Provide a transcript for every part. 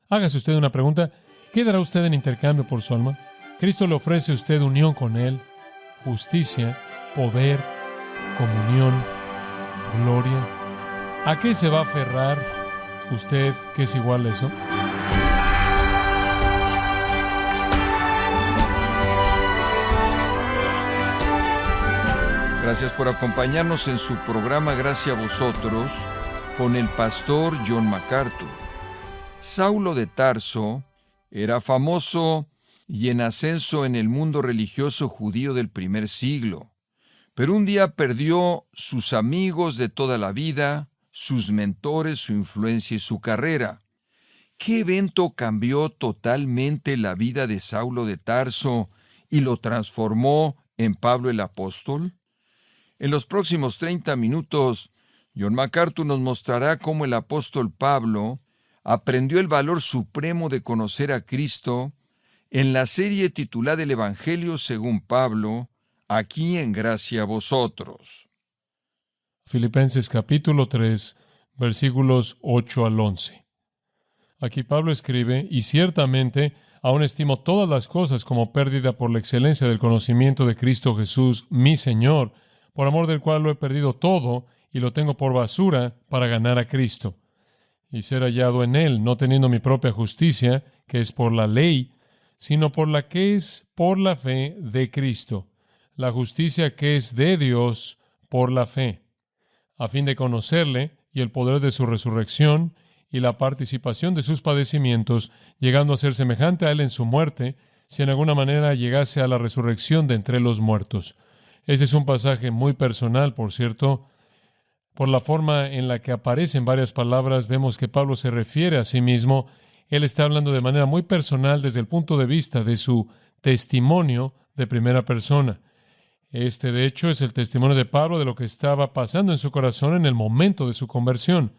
Hágase usted una pregunta. ¿Qué dará usted en intercambio por su alma? Cristo le ofrece a usted unión con Él, justicia, poder, comunión, gloria. ¿A qué se va a aferrar usted que es igual a eso? Gracias por acompañarnos en su programa Gracias a Vosotros con el pastor John MacArthur. Saulo de Tarso era famoso y en ascenso en el mundo religioso judío del primer siglo, pero un día perdió sus amigos de toda la vida, sus mentores, su influencia y su carrera. ¿Qué evento cambió totalmente la vida de Saulo de Tarso y lo transformó en Pablo el apóstol? En los próximos 30 minutos, John MacArthur nos mostrará cómo el apóstol Pablo aprendió el valor supremo de conocer a Cristo en la serie titulada El Evangelio según Pablo, aquí en Gracia a Vosotros. Filipenses capítulo 3, versículos 8 al 11. Aquí Pablo escribe, y ciertamente aún estimo todas las cosas como pérdida por la excelencia del conocimiento de Cristo Jesús, mi Señor, por amor del cual lo he perdido todo y lo tengo por basura para ganar a Cristo y ser hallado en Él, no teniendo mi propia justicia, que es por la ley, sino por la que es por la fe de Cristo, la justicia que es de Dios por la fe, a fin de conocerle y el poder de su resurrección y la participación de sus padecimientos, llegando a ser semejante a Él en su muerte, si en alguna manera llegase a la resurrección de entre los muertos. Este es un pasaje muy personal, por cierto. Por la forma en la que aparecen varias palabras, vemos que Pablo se refiere a sí mismo. Él está hablando de manera muy personal desde el punto de vista de su testimonio de primera persona. Este, de hecho, es el testimonio de Pablo de lo que estaba pasando en su corazón en el momento de su conversión.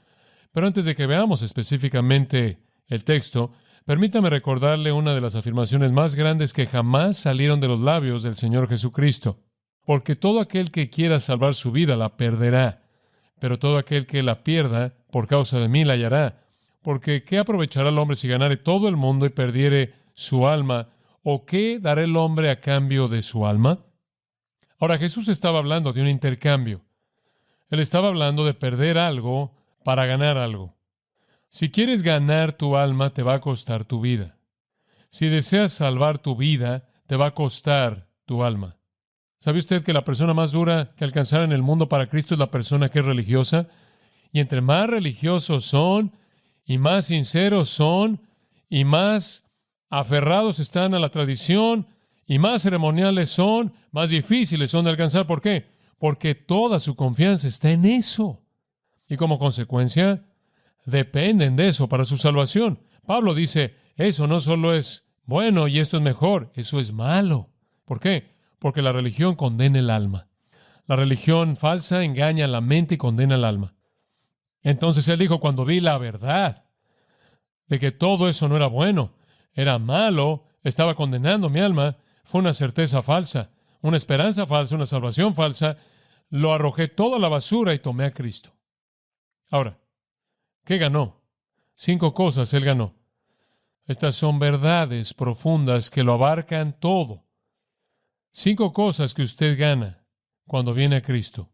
Pero antes de que veamos específicamente el texto, permítame recordarle una de las afirmaciones más grandes que jamás salieron de los labios del Señor Jesucristo. Porque todo aquel que quiera salvar su vida la perderá, pero todo aquel que la pierda por causa de mí la hallará. Porque ¿qué aprovechará el hombre si ganare todo el mundo y perdiere su alma? ¿O qué dará el hombre a cambio de su alma? Ahora, Jesús estaba hablando de un intercambio. Él estaba hablando de perder algo para ganar algo. Si quieres ganar tu alma, te va a costar tu vida. Si deseas salvar tu vida, te va a costar tu alma. ¿Sabe usted que la persona más dura que alcanzará en el mundo para Cristo es la persona que es religiosa? Y entre más religiosos son, y más sinceros son, y más aferrados están a la tradición, y más ceremoniales son, más difíciles son de alcanzar. ¿Por qué? Porque toda su confianza está en eso. Y como consecuencia, dependen de eso para su salvación. Pablo dice, eso no solo es bueno y esto es mejor, eso es malo. ¿Por qué? Porque la religión condena el alma. La religión falsa engaña la mente y condena el alma. Entonces él dijo, cuando vi la verdad de que todo eso no era bueno, era malo, estaba condenando mi alma, fue una certeza falsa, una esperanza falsa, una salvación falsa, lo arrojé todo a la basura y tomé a Cristo. Ahora, ¿qué ganó? 5 cosas él ganó. Estas son verdades profundas que lo abarcan todo. 5 cosas que usted gana cuando viene a Cristo.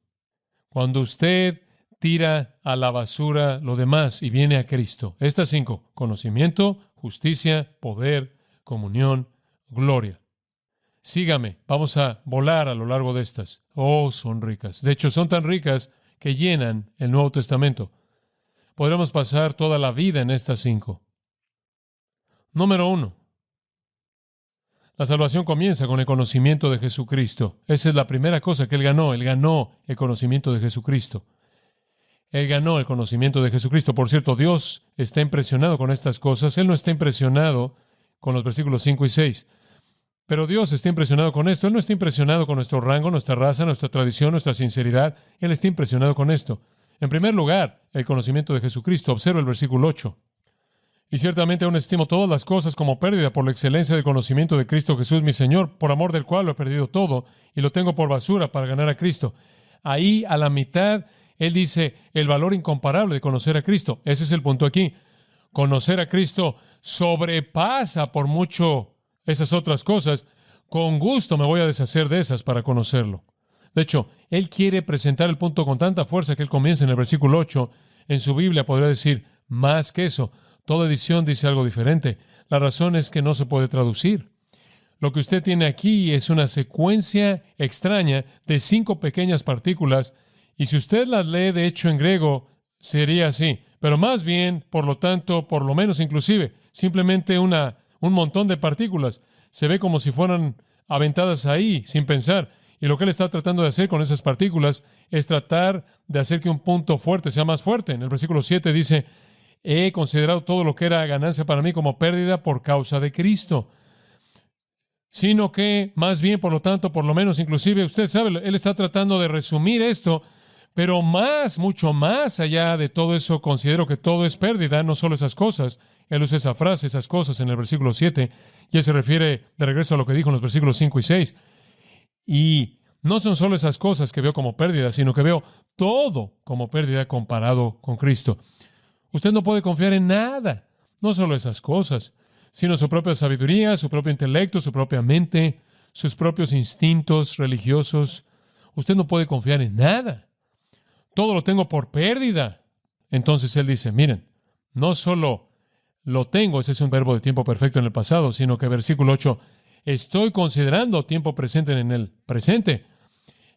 Cuando usted tira a la basura lo demás y viene a Cristo. Estas 5, conocimiento, justicia, poder, comunión, gloria. Sígame, vamos a volar a lo largo de estas. Oh, son ricas. De hecho, son tan ricas que llenan el Nuevo Testamento. Podremos pasar toda la vida en estas 5. Número 1. La salvación comienza con el conocimiento de Jesucristo. Esa es la primera cosa que él ganó. Él ganó el conocimiento de Jesucristo. Él ganó el conocimiento de Jesucristo. Por cierto, Dios está impresionado con estas cosas. Él no está impresionado con los versículos 5 y 6. Pero Dios está impresionado con esto. Él no está impresionado con nuestro rango, nuestra raza, nuestra tradición, nuestra sinceridad. Él está impresionado con esto. En primer lugar, el conocimiento de Jesucristo. Observa el versículo 8. Y ciertamente aún estimo todas las cosas como pérdida por la excelencia del conocimiento de Cristo Jesús, mi Señor, por amor del cual lo he perdido todo y lo tengo por basura para ganar a Cristo. Ahí, a la mitad, él dice el valor incomparable de conocer a Cristo. Ese es el punto aquí. conocer a Cristo sobrepasa por mucho esas otras cosas, con gusto me voy a deshacer de esas para conocerlo. De hecho, Él quiere presentar el punto con tanta fuerza que Él comienza en el versículo 8. En su Biblia podría decir más que eso. Toda edición dice algo diferente. La razón es que no se puede traducir. Lo que usted tiene aquí es una secuencia extraña de 5 pequeñas partículas, y si usted las lee de hecho en griego, sería así. Pero más bien, por lo tanto, por lo menos inclusive, simplemente un montón de partículas. Se ve como si fueran aventadas ahí, sin pensar. Y lo que Él está tratando de hacer con esas partículas es tratar de hacer que un punto fuerte sea más fuerte. En el versículo 7 dice, he considerado todo lo que era ganancia para mí como pérdida por causa de Cristo. Sino que, más bien, por lo tanto, por lo menos, inclusive, usted sabe, Él está tratando de resumir esto, pero mucho más allá de todo eso, considero que todo es pérdida, no solo esas cosas. Él usa esa frase, esas cosas, en el versículo 7, y Él se refiere de regreso a lo que dijo en los versículos 5 y 6. Y no son solo esas cosas que veo como pérdida, sino que veo todo como pérdida comparado con Cristo. Usted no puede confiar en nada, no solo esas cosas, sino su propia sabiduría, su propio intelecto, su propia mente, sus propios instintos religiosos. Usted no puede confiar en nada. Todo lo tengo por pérdida. Entonces Él dice, miren, no solo lo tengo, ese es un verbo de tiempo perfecto en el pasado, sino que versículo 8, estoy considerando tiempo presente en el presente.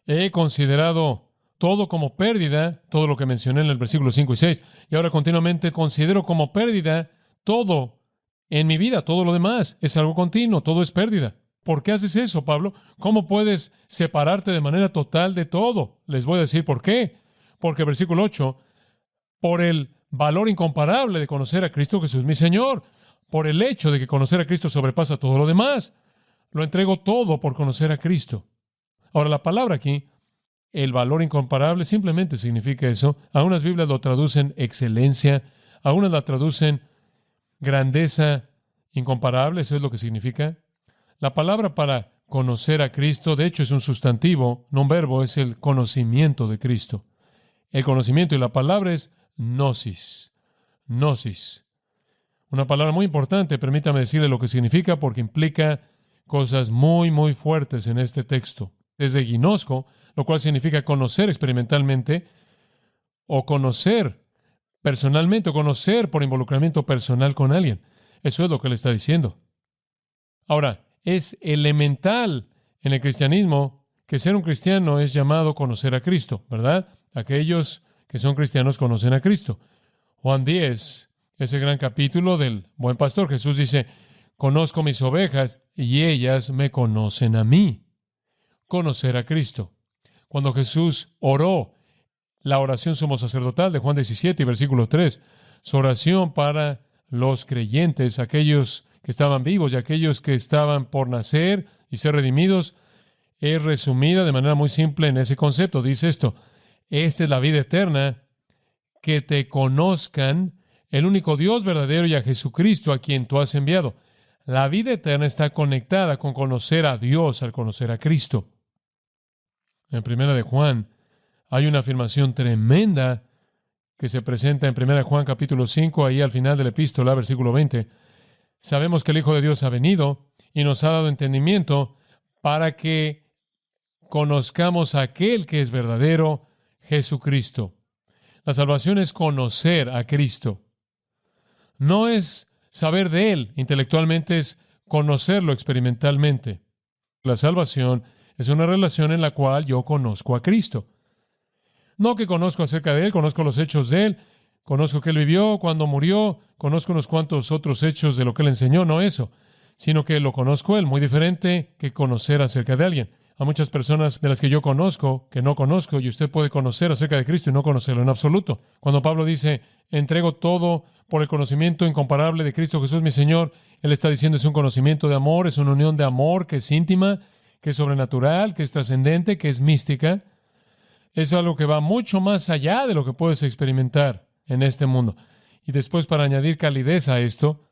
He considerado todo como pérdida, todo lo que mencioné en el versículo 5 y 6, y ahora continuamente considero como pérdida todo en mi vida, todo lo demás. Es algo continuo, todo es pérdida. ¿Por qué haces eso, Pablo? ¿Cómo puedes separarte de manera total de todo? Les voy a decir por qué. Porque versículo 8, por el valor incomparable de conocer a Cristo Jesús mi Señor, por el hecho de que conocer a Cristo sobrepasa todo lo demás. Lo entrego todo por conocer a Cristo. Ahora, la palabra aquí, el valor incomparable, simplemente significa eso. Algunas Biblias lo traducen excelencia, algunas la traducen grandeza incomparable, eso es lo que significa. La palabra para conocer a Cristo, de hecho, es un sustantivo, no un verbo, es el conocimiento de Cristo. El conocimiento, y la palabra es gnosis. Gnosis. Una palabra muy importante, permítame decirle lo que significa, porque implica cosas muy, muy fuertes en este texto. Es de ginosco, lo cual significa conocer experimentalmente, o conocer personalmente, o conocer por involucramiento personal con alguien. Eso es lo que él está diciendo. Ahora, es elemental en el cristianismo que ser un cristiano es llamado conocer a Cristo, ¿verdad? Aquellos que son cristianos conocen a Cristo. Juan 10, ese gran capítulo del buen pastor, Jesús dice, conozco mis ovejas y ellas me conocen a mí. Conocer a Cristo. Cuando Jesús oró, la oración sumo sacerdotal de Juan 17, versículo 3, su oración para los creyentes, aquellos que estaban vivos y aquellos que estaban por nacer y ser redimidos, es resumida de manera muy simple en ese concepto. Dice esto, esta es la vida eterna, que te conozcan el único Dios verdadero y a Jesucristo a quien tú has enviado. La vida eterna está conectada con conocer a Dios al conocer a Cristo. En Primera de Juan hay una afirmación tremenda que se presenta en Primera de Juan capítulo 5, ahí al final de la epístola, versículo 20. Sabemos que el Hijo de Dios ha venido y nos ha dado entendimiento para que conozcamos a aquel que es verdadero, Jesucristo. La salvación es conocer a Cristo. No es saber de Él intelectualmente, es conocerlo experimentalmente. La salvación es una relación en la cual yo conozco a Cristo. No que conozco acerca de Él, conozco los hechos de Él, conozco que Él vivió, cuando murió, conozco unos cuantos otros hechos de lo que Él enseñó, no eso, sino que lo conozco Él, muy diferente que conocer acerca de alguien. Hay muchas personas de las que yo conozco, que no conozco, y usted puede conocer acerca de Cristo y no conocerlo en absoluto. Cuando Pablo dice, entrego todo por el conocimiento incomparable de Cristo Jesús mi Señor, Él está diciendo es un conocimiento de amor, es una unión de amor que es íntima, que es sobrenatural, que es trascendente, que es mística. Es algo que va mucho más allá de lo que puedes experimentar en este mundo. Y después, para añadir calidez a esto,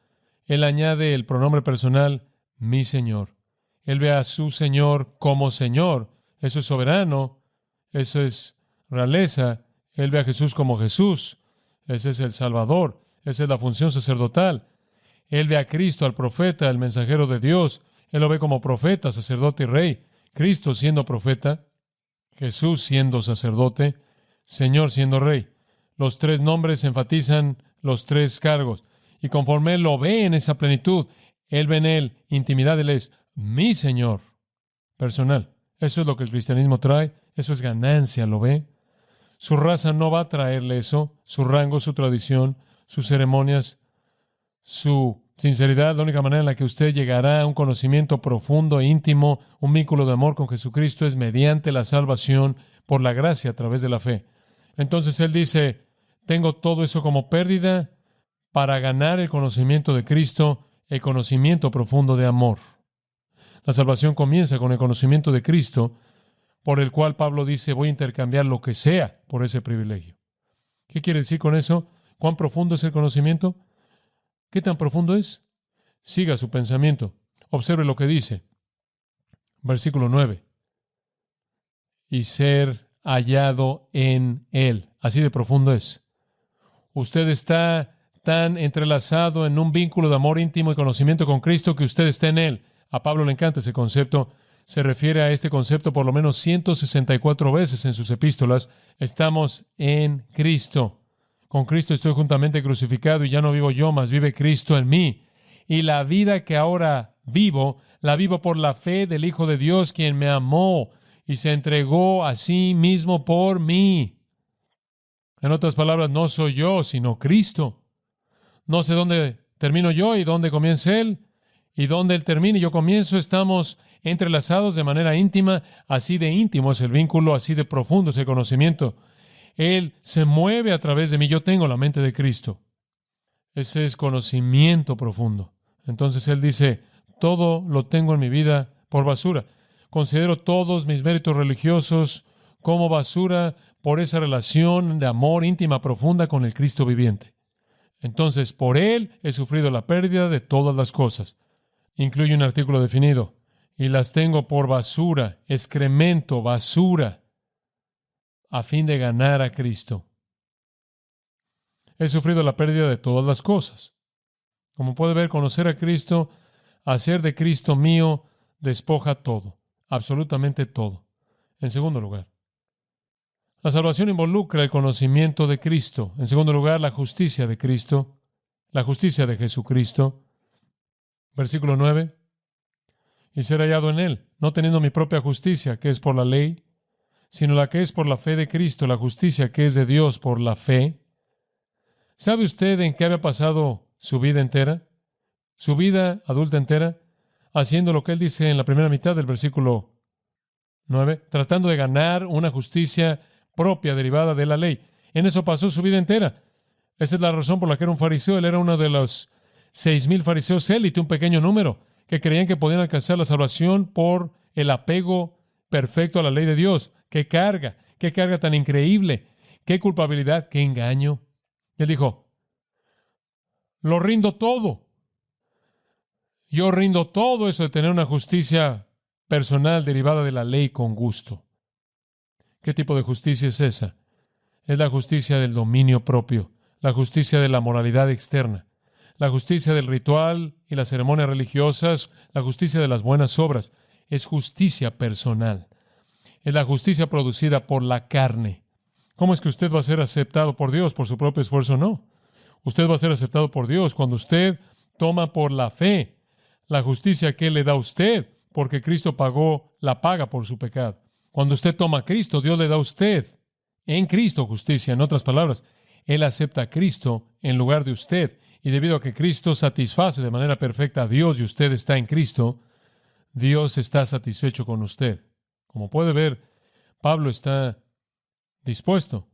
Él añade el pronombre personal, mi Señor. Él ve a su Señor como Señor. Eso es soberano. Eso es realeza. Él ve a Jesús como Jesús. Ese es el Salvador. Esa es la función sacerdotal. Él ve a Cristo, al profeta, el mensajero de Dios. Él lo ve como profeta, sacerdote y rey. Cristo siendo profeta, Jesús siendo sacerdote, Señor siendo rey. Los tres nombres enfatizan los tres cargos. Y conforme Él lo ve en esa plenitud, Él ve en Él intimidad. Él es mi Señor personal. Eso es lo que el cristianismo trae. Eso es ganancia, ¿lo ve? Su raza no va a traerle eso. Su rango, su tradición, sus ceremonias, su sinceridad. La única manera en la que usted llegará a un conocimiento profundo e íntimo, un vínculo de amor con Jesucristo, es mediante la salvación por la gracia a través de la fe. Entonces Él dice, tengo todo eso como pérdida para ganar el conocimiento de Cristo, el conocimiento profundo de amor. La salvación comienza con el conocimiento de Cristo, por el cual Pablo dice, voy a intercambiar lo que sea por ese privilegio. ¿Qué quiere decir con eso? ¿Cuán profundo es el conocimiento? ¿Qué tan profundo es? Siga su pensamiento. Observe lo que dice. Versículo 9. Y ser hallado en Él. Así de profundo es. Usted está tan entrelazado en un vínculo de amor íntimo y conocimiento con Cristo que usted está en Él. A Pablo le encanta ese concepto. Se refiere a este concepto por lo menos 164 veces en sus epístolas. Estamos en Cristo. Con Cristo estoy juntamente crucificado y ya no vivo yo, mas vive Cristo en mí. Y la vida que ahora vivo, la vivo por la fe del Hijo de Dios, quien me amó y se entregó a sí mismo por mí. En otras palabras, no soy yo, sino Cristo. No sé dónde termino yo y dónde comienza Él. Y dónde Él termina y yo comienzo, estamos entrelazados de manera íntima. Así de íntimo es el vínculo, así de profundo es el conocimiento. Él se mueve a través de mí. Yo tengo la mente de Cristo. Ese es conocimiento profundo. Entonces Él dice, todo lo tengo en mi vida por basura. Considero todos mis méritos religiosos como basura por esa relación de amor íntima profunda con el Cristo viviente. Entonces, por Él he sufrido la pérdida de todas las cosas. Incluye un artículo definido. Y las tengo por basura, excremento, basura, a fin de ganar a Cristo. He sufrido la pérdida de todas las cosas. Como puede ver, conocer a Cristo, hacer de Cristo mío, despoja todo, absolutamente todo. En segundo lugar, la salvación involucra el conocimiento de Cristo. En segundo lugar, la justicia de Cristo, la justicia de Jesucristo. Versículo 9. Y ser hallado en Él, no teniendo mi propia justicia, que es por la ley, sino la que es por la fe de Cristo, la justicia que es de Dios por la fe. ¿Sabe usted en qué había pasado su vida entera? Su vida adulta entera, haciendo lo que Él dice en la primera mitad del versículo 9, tratando de ganar una justicia propia derivada de la ley. En eso pasó su vida entera. Esa es la razón por la que era un fariseo. Él era uno de los 6,000 fariseos élite, un pequeño número, que creían que podían alcanzar la salvación por el apego perfecto a la ley de Dios. ¡Qué carga tan increíble! ¡Qué culpabilidad! ¡Qué engaño! Él dijo, lo rindo todo. Yo rindo todo eso de tener una justicia personal derivada de la ley con gusto. ¿Qué tipo de justicia es esa? Es la justicia del dominio propio, la justicia de la moralidad externa, la justicia del ritual y las ceremonias religiosas, la justicia de las buenas obras. Es justicia personal. Es la justicia producida por la carne. ¿Cómo es que usted va a ser aceptado por Dios por su propio esfuerzo? No. Usted va a ser aceptado por Dios cuando usted toma por la fe la justicia que Él le da a usted, porque Cristo pagó la paga por su pecado. Cuando usted toma a Cristo, Dios le da a usted en Cristo justicia. En otras palabras, Él acepta a Cristo en lugar de usted. Y debido a que Cristo satisface de manera perfecta a Dios y usted está en Cristo, Dios está satisfecho con usted. Como puede ver, Pablo está dispuesto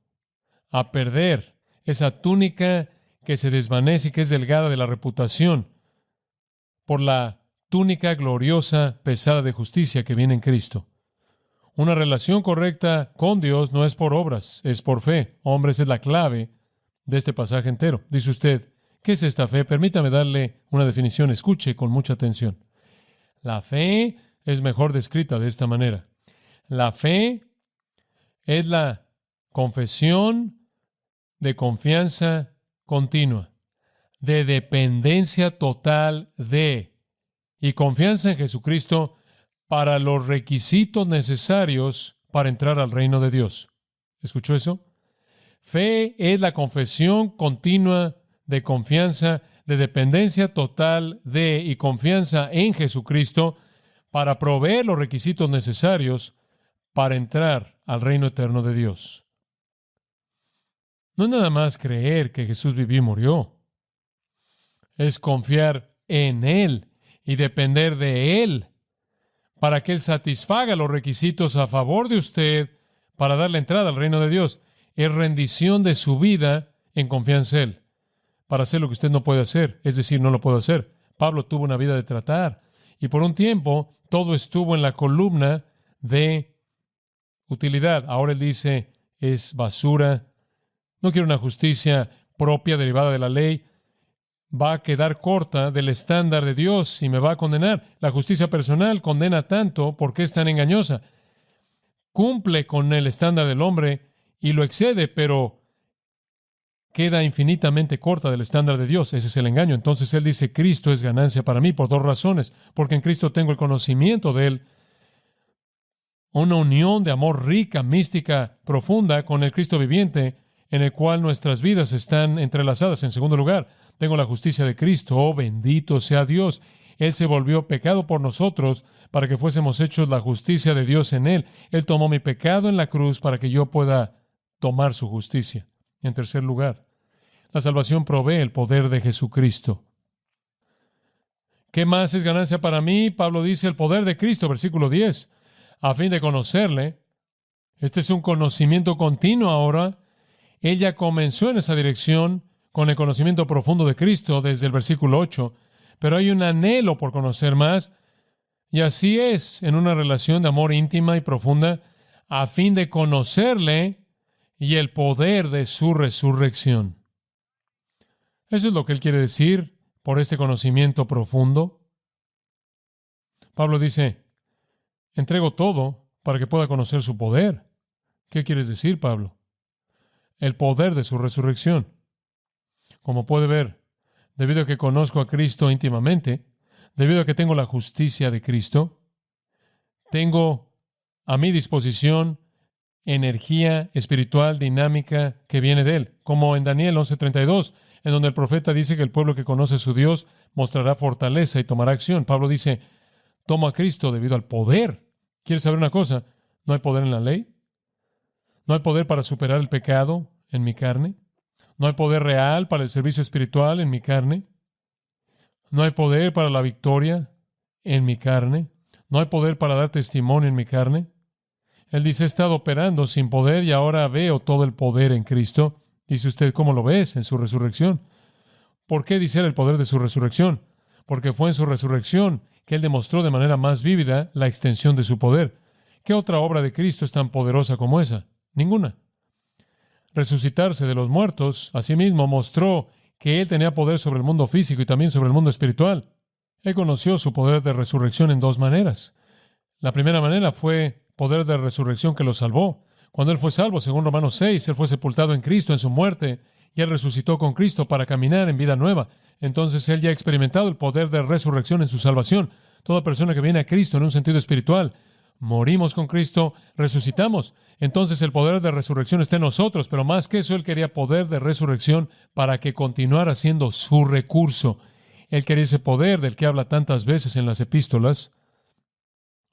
a perder esa túnica que se desvanece y que es delgada de la reputación por la túnica gloriosa, pesada de justicia que viene en Cristo. Una relación correcta con Dios no es por obras, es por fe. Hombres, es la clave de este pasaje entero. Dice usted, ¿qué es esta fe? Permítame darle una definición. Escuche con mucha atención. La fe es mejor descrita de esta manera. La fe es la confesión de confianza continua. de dependencia total de y confianza en Jesucristo para los requisitos necesarios para entrar al reino de Dios. ¿Escuchó eso? Fe es la confesión continua de confianza, de dependencia total de y confianza en Jesucristo para proveer los requisitos necesarios para entrar al reino eterno de Dios. No es nada más creer que Jesús vivió y murió. Es confiar en Él y depender de Él para que Él satisfaga los requisitos a favor de usted para darle entrada al reino de Dios. Es rendición de su vida en confianza en Él para hacer lo que usted no puede hacer, es decir, no lo puede hacer. Pablo tuvo una vida de tratar y por un tiempo todo estuvo en la columna de utilidad. Ahora él dice, es basura. No quiero una justicia propia derivada de la ley. Va a quedar corta del estándar de Dios y me va a condenar. La justicia personal condena tanto porque es tan engañosa. Cumple con el estándar del hombre y lo excede, pero queda infinitamente corta del estándar de Dios. Ese es el engaño. Entonces él dice, Cristo es ganancia para mí por dos razones. Porque en Cristo tengo el conocimiento de Él, una unión de amor rica, mística, profunda con el Cristo viviente, en el cual nuestras vidas están entrelazadas. En segundo lugar, tengo la justicia de Cristo. Oh, bendito sea Dios. Él se volvió pecado por nosotros para que fuésemos hechos la justicia de Dios en Él. Él tomó mi pecado en la cruz para que yo pueda tomar su justicia. En tercer lugar, la salvación provee el poder de Jesucristo. ¿Qué más es ganancia para mí? Pablo dice el poder de Cristo, versículo 10, a fin de conocerle. Este es un conocimiento continuo ahora. Ella comenzó en esa dirección con el conocimiento profundo de Cristo desde el versículo 8, pero hay un anhelo por conocer más, y así es en una relación de amor íntima y profunda, a fin de conocerle y el poder de su resurrección. Eso es lo que él quiere decir por este conocimiento profundo. Pablo dice, entrego todo para que pueda conocer su poder. ¿Qué quieres decir, Pablo? El poder de su resurrección. Como puede ver, debido a que conozco a Cristo íntimamente, debido a que tengo la justicia de Cristo, tengo a mi disposición energía espiritual dinámica que viene de Él, como en Daniel 11:32, en donde el profeta dice que el pueblo que conoce a su Dios mostrará fortaleza y tomará acción. Pablo dice, tomo a Cristo debido al poder. ¿Quieres saber una cosa? ¿No hay poder en la ley? ¿No hay poder para superar el pecado en mi carne? ¿No hay poder real para el servicio espiritual en mi carne? ¿No hay poder para la victoria en mi carne? ¿No hay poder para dar testimonio en mi carne? Él dice, he estado operando sin poder y ahora veo todo el poder en Cristo. Dice usted, ¿cómo lo ves en su resurrección? ¿Por qué dice él el poder de su resurrección? Porque fue en su resurrección que él demostró de manera más vívida la extensión de su poder. ¿Qué otra obra de Cristo es tan poderosa como esa? Ninguna. Resucitarse de los muertos, asimismo, mostró que él tenía poder sobre el mundo físico y también sobre el mundo espiritual. Él conoció su poder de resurrección en dos maneras. La primera manera fue poder de resurrección que lo salvó. Cuando él fue salvo, según Romanos 6, él fue sepultado en Cristo en su muerte y él resucitó con Cristo para caminar en vida nueva. Entonces él ya ha experimentado el poder de resurrección en su salvación. Toda persona que viene a Cristo en un sentido espiritual, morimos con Cristo, resucitamos. Entonces el poder de resurrección está en nosotros, pero más que eso, él quería poder de resurrección para que continuara siendo su recurso. Él quería ese poder del que habla tantas veces en las epístolas.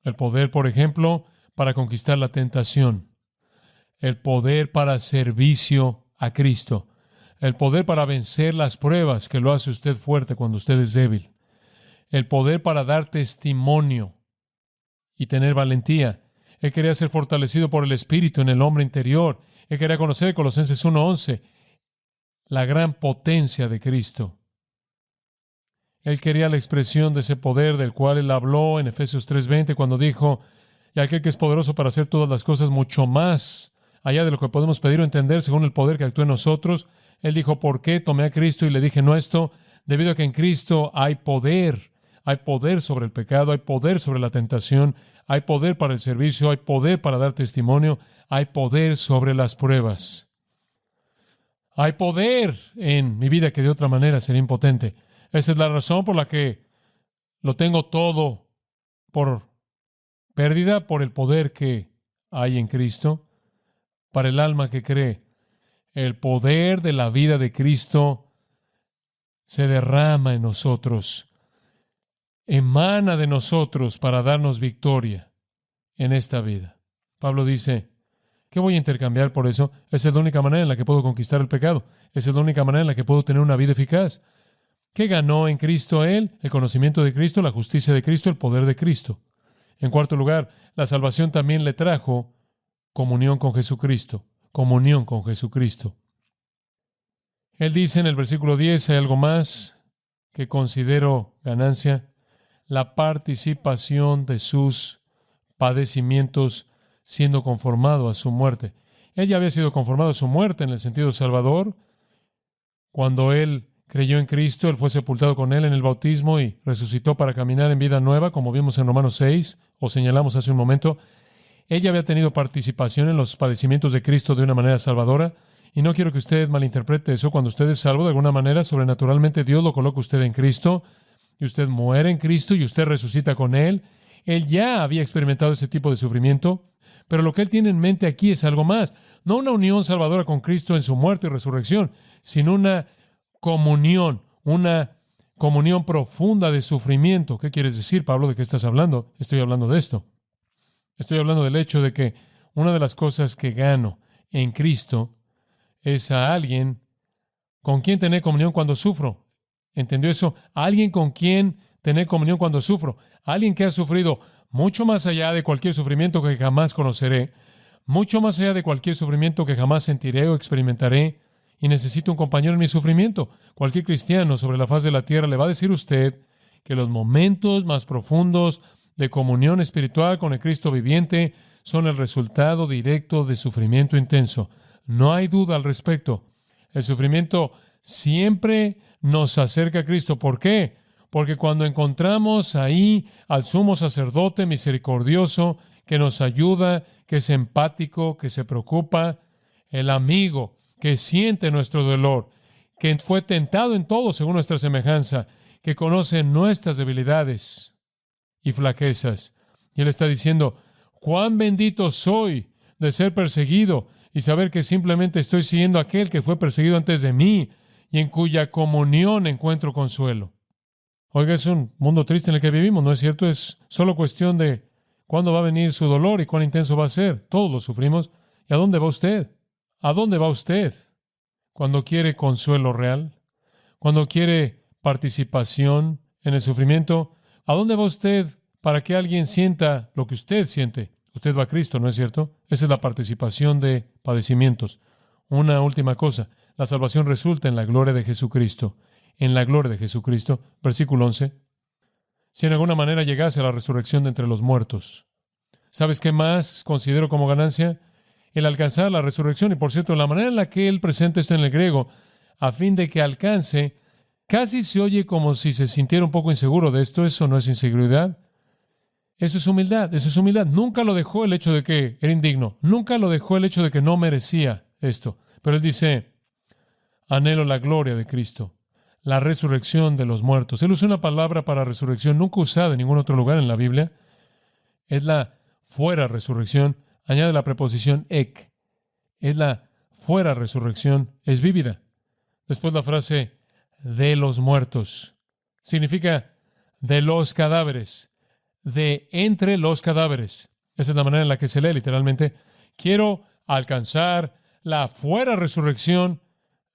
El poder, por ejemplo, para conquistar la tentación. El poder para servicio a Cristo. El poder para vencer las pruebas que lo hace usted fuerte cuando usted es débil. El poder para dar testimonio y tener valentía. Él quería ser fortalecido por el Espíritu en el hombre interior. Él quería conocer, Colosenses 1:11, la gran potencia de Cristo. Él quería la expresión de ese poder del cual él habló en Efesios 3:20 cuando dijo, y aquel que es poderoso para hacer todas las cosas mucho más allá de lo que podemos pedir o entender según el poder que actúa en nosotros. Él dijo, ¿por qué tomé a Cristo y le dije no esto? Debido a que en Cristo hay poder sobre el pecado, hay poder sobre la tentación, hay poder para el servicio, hay poder para dar testimonio, hay poder sobre las pruebas. Hay poder en mi vida que de otra manera sería impotente. Esa es la razón por la que lo tengo todo por pérdida, por el poder que hay en Cristo. Para el alma que cree, el poder de la vida de Cristo se derrama en nosotros, emana de nosotros para darnos victoria en esta vida. Pablo dice, ¿qué voy a intercambiar por eso? Esa es la única manera en la que puedo conquistar el pecado. Esa es la única manera en la que puedo tener una vida eficaz. ¿Qué ganó en Cristo él? El conocimiento de Cristo, la justicia de Cristo, el poder de Cristo. En cuarto lugar, la salvación también le trajo comunión con Jesucristo. Comunión con Jesucristo. Él dice en el versículo 10, hay algo más que considero ganancia, la participación de sus padecimientos siendo conformado a su muerte. Él ya había sido conformado a su muerte en el sentido salvador. Cuando él creyó en Cristo, él fue sepultado con él en el bautismo y resucitó para caminar en vida nueva, como vimos en Romanos 6, o señalamos hace un momento. Él ya había tenido participación en los padecimientos de Cristo de una manera salvadora. Y no quiero que usted malinterprete eso. Cuando usted es salvo, de alguna manera, sobrenaturalmente, Dios lo coloca usted en Cristo, y usted muere en Cristo, y usted resucita con Él. Él ya había experimentado ese tipo de sufrimiento, pero lo que Él tiene en mente aquí es algo más. No una unión salvadora con Cristo en su muerte y resurrección, sino una comunión profunda de sufrimiento. ¿Qué quieres decir, Pablo? ¿De qué estás hablando? Estoy hablando de esto. Estoy hablando del hecho de que una de las cosas que gano en Cristo es a alguien con quien tener comunión cuando sufro. ¿Entendió eso? A alguien con quien tener comunión cuando sufro. A alguien que ha sufrido mucho más allá de cualquier sufrimiento que jamás conoceré, mucho más allá de cualquier sufrimiento que jamás sentiré o experimentaré, y necesito un compañero en mi sufrimiento. Cualquier cristiano sobre la faz de la tierra le va a decir a usted que los momentos más profundos de comunión espiritual con el Cristo viviente son el resultado directo de sufrimiento intenso. No hay duda al respecto. El sufrimiento siempre nos acerca a Cristo. ¿Por qué? Porque cuando encontramos ahí al sumo sacerdote misericordioso que nos ayuda, que es empático, que se preocupa, el amigo que siente nuestro dolor, que fue tentado en todo según nuestra semejanza, que conoce nuestras debilidades y flaquezas. Y Él está diciendo, cuán bendito soy de ser perseguido y saber que simplemente estoy siguiendo a aquel que fue perseguido antes de mí y en cuya comunión encuentro consuelo. Oiga, es un mundo triste en el que vivimos, ¿no es cierto? Es solo cuestión de cuándo va a venir su dolor y cuán intenso va a ser. Todos lo sufrimos. ¿Y a dónde va usted? ¿A dónde va usted cuando quiere consuelo real? Cuando quiere participación en el sufrimiento. ¿A dónde va usted para que alguien sienta lo que usted siente? Usted va a Cristo, ¿no es cierto? Esa es la participación de padecimientos. Una última cosa. La salvación resulta en la gloria de Jesucristo. En la gloria de Jesucristo. Versículo 11. Si en alguna manera llegase a la resurrección de entre los muertos. ¿Sabes qué más considero como ganancia? El alcanzar la resurrección. Y por cierto, la manera en la que él presenta esto en el griego, a fin de que alcance, casi se oye como si se sintiera un poco inseguro de esto. Eso no es inseguridad. Eso es humildad. Eso es humildad. Nunca lo dejó el hecho de que era indigno. Nunca lo dejó el hecho de que no merecía esto. Pero él dice, anhelo la gloria de Cristo, la resurrección de los muertos. Él usa una palabra para resurrección nunca usada en ningún otro lugar en la Biblia. Es la fuera resurrección. Añade la preposición ek. Es la fuera resurrección. Es vívida. Después la frase de los muertos. Significa de los cadáveres. De entre los cadáveres. Esa es la manera en la que se lee literalmente. Quiero alcanzar la fuera resurrección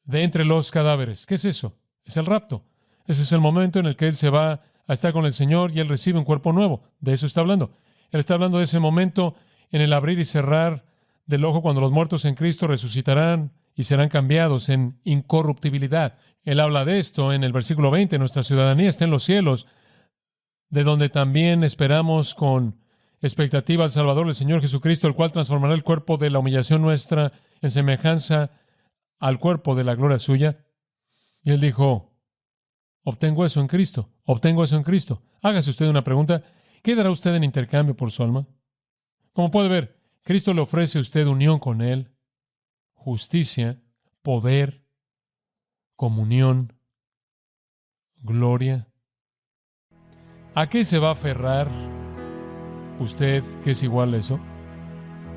de entre los cadáveres. ¿Qué es eso? Es el rapto. Ese es el momento en el que Él se va a estar con el Señor y Él recibe un cuerpo nuevo. De eso está hablando. Él está hablando de ese momento en el abrir y cerrar del ojo cuando los muertos en Cristo resucitarán y serán cambiados en incorruptibilidad. Él habla de esto en el versículo 20. Nuestra ciudadanía está en los cielos, de donde también esperamos con expectativa al Salvador, el Señor Jesucristo, el cual transformará el cuerpo de la humillación nuestra en semejanza al cuerpo de la gloria suya. Y él dijo, obtengo eso en Cristo, obtengo eso en Cristo. Hágase usted una pregunta, ¿qué dará usted en intercambio por su alma? Como puede ver, Cristo le ofrece a usted unión con Él, justicia, poder, comunión, gloria. ¿A qué se va a aferrar usted que es igual a eso?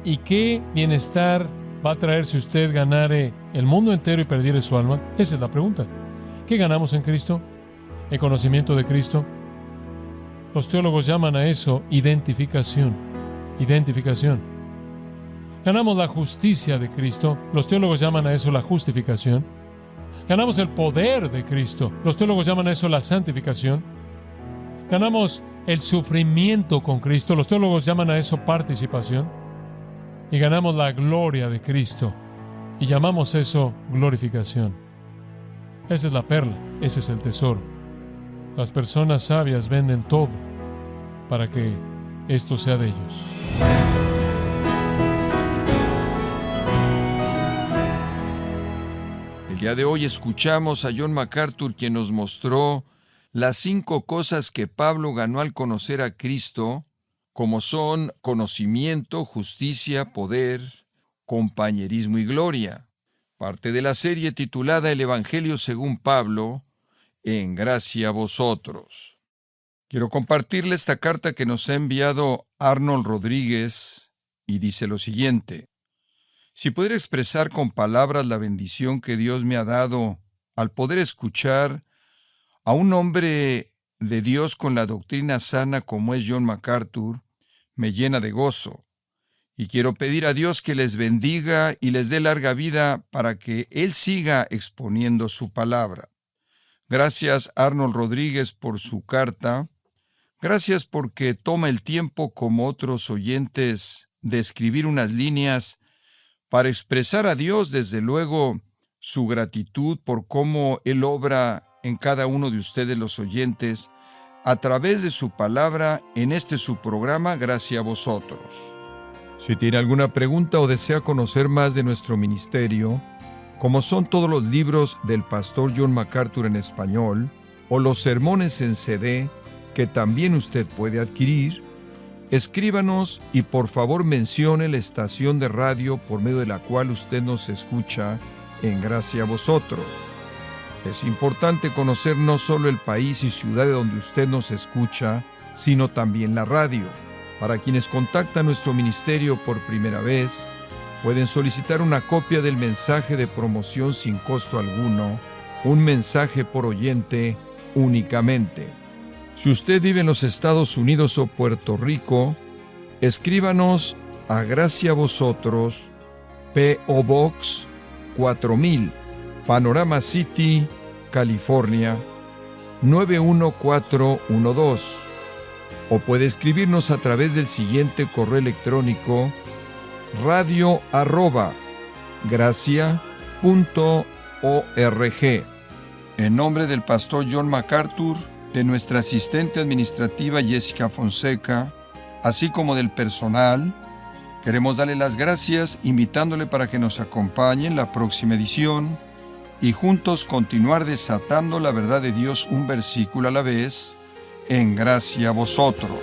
¿Y qué bienestar va a traer si usted ganare el mundo entero y perdiere su alma? Esa es la pregunta. ¿Qué ganamos en Cristo? ¿El conocimiento de Cristo? Los teólogos llaman a eso identificación. Identificación. Ganamos la justicia de Cristo. Los teólogos llaman a eso la justificación. Ganamos el poder de Cristo. Los teólogos llaman a eso la santificación. Ganamos el sufrimiento con Cristo. Los teólogos llaman a eso participación. Y ganamos la gloria de Cristo. Y llamamos eso glorificación. Esa es la perla. Ese es el tesoro. Las personas sabias venden todo para que esto sea de ellos. El día de hoy escuchamos a John MacArthur, quien nos mostró las 5 cosas que Pablo ganó al conocer a Cristo, como son conocimiento, justicia, poder, compañerismo y gloria. Parte de la serie titulada El Evangelio según Pablo, en gracia a vosotros. Quiero compartirle esta carta que nos ha enviado Arnold Rodríguez y dice lo siguiente: si pudiera expresar con palabras la bendición que Dios me ha dado al poder escuchar a un hombre de Dios con la doctrina sana como es John MacArthur, me llena de gozo. Y quiero pedir a Dios que les bendiga y les dé larga vida para que Él siga exponiendo su palabra. Gracias, Arnold Rodríguez, por su carta. Gracias porque toma el tiempo, como otros oyentes, de escribir unas líneas para expresar a Dios, desde luego, su gratitud por cómo Él obra en cada uno de ustedes, los oyentes, a través de su palabra en este su programa, Gracias a vosotros. Si tiene alguna pregunta o desea conocer más de nuestro ministerio, como son todos los libros del pastor John MacArthur en español, o los sermones en CD, que también usted puede adquirir, escríbanos y por favor mencione la estación de radio por medio de la cual usted nos escucha en Gracia a vosotros. Es importante conocer no solo el país y ciudad de donde usted nos escucha, sino también la radio. Para quienes contactan nuestro ministerio por primera vez, pueden solicitar una copia del mensaje de promoción sin costo alguno, un mensaje por oyente únicamente. Si usted vive en los Estados Unidos o Puerto Rico, escríbanos a Gracia a vosotros, P.O. Box 4000, Panorama City, California, 91412. O puede escribirnos a través del siguiente correo electrónico: radio@gracia.org. En nombre del pastor John MacArthur, de nuestra asistente administrativa Jessica Fonseca, así como del personal, queremos darle las gracias, invitándole para que nos acompañe en la próxima edición y juntos continuar desatando la verdad de Dios un versículo a la vez, en gracia a vosotros.